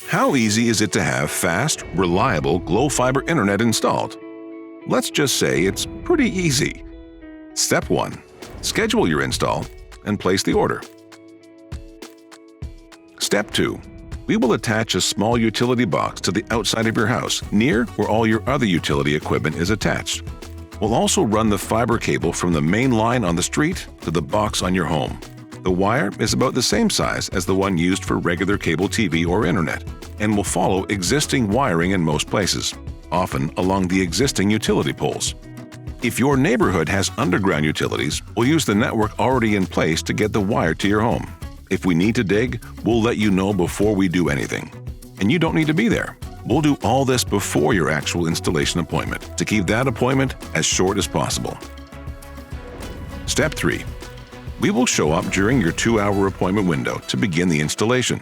How easy is it to have fast, reliable Glo Fiber internet installed? Let's just say it's pretty easy. Step 1. Schedule your install and place the order. Step 2. We will attach a small utility box to the outside of your house, near where all your other utility equipment is attached. We'll also run the fiber cable from the main line on the street to the box on your home. The wire is about the same size as the one used for regular cable TV or internet, and will follow existing wiring in most places, often along the existing utility poles. If your neighborhood has underground utilities, we'll use the network already in place to get the wire to your home. If we need to dig, we'll let you know before we do anything. And you don't need to be there. We'll do all this before your actual installation appointment to keep that appointment as short as possible. Step 3. We will show up during your 2-hour appointment window to begin the installation.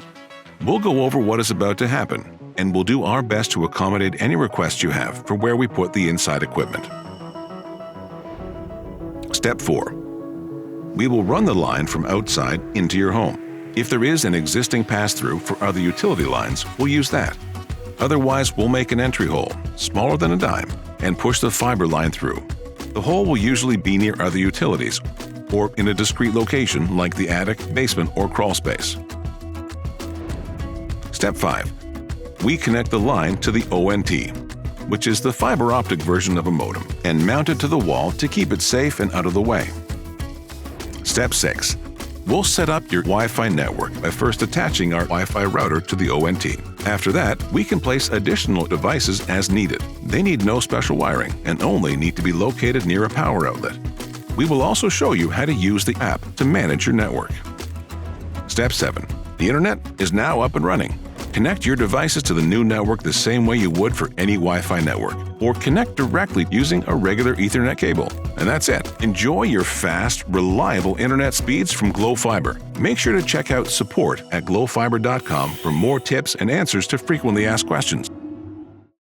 We'll go over what is about to happen, and we'll do our best to accommodate any requests you have for where we put the inside equipment. Step 4. We will run the line from outside into your home. If there is an existing pass-through for other utility lines, we'll use that. Otherwise, we'll make an entry hole, smaller than a dime, and push the fiber line through. The hole will usually be near other utilities, or in a discrete location like the attic, basement, or crawl space. Step 5. We connect the line to the ONT, which is the fiber optic version of a modem, and mount it to the wall to keep it safe and out of the way. Step 6. We'll set up your Wi-Fi network by first attaching our Wi-Fi router to the ONT. After that, we can place additional devices as needed. They need no special wiring and only need to be located near a power outlet. We will also show you how to use the app to manage your network. Step 7. The internet is now up and running. Connect your devices to the new network the same way you would for any Wi-Fi network, or connect directly using a regular Ethernet cable. And that's it. Enjoy your fast, reliable internet speeds from Glo Fiber. Make sure to check out support at glofiber.com for more tips and answers to frequently asked questions.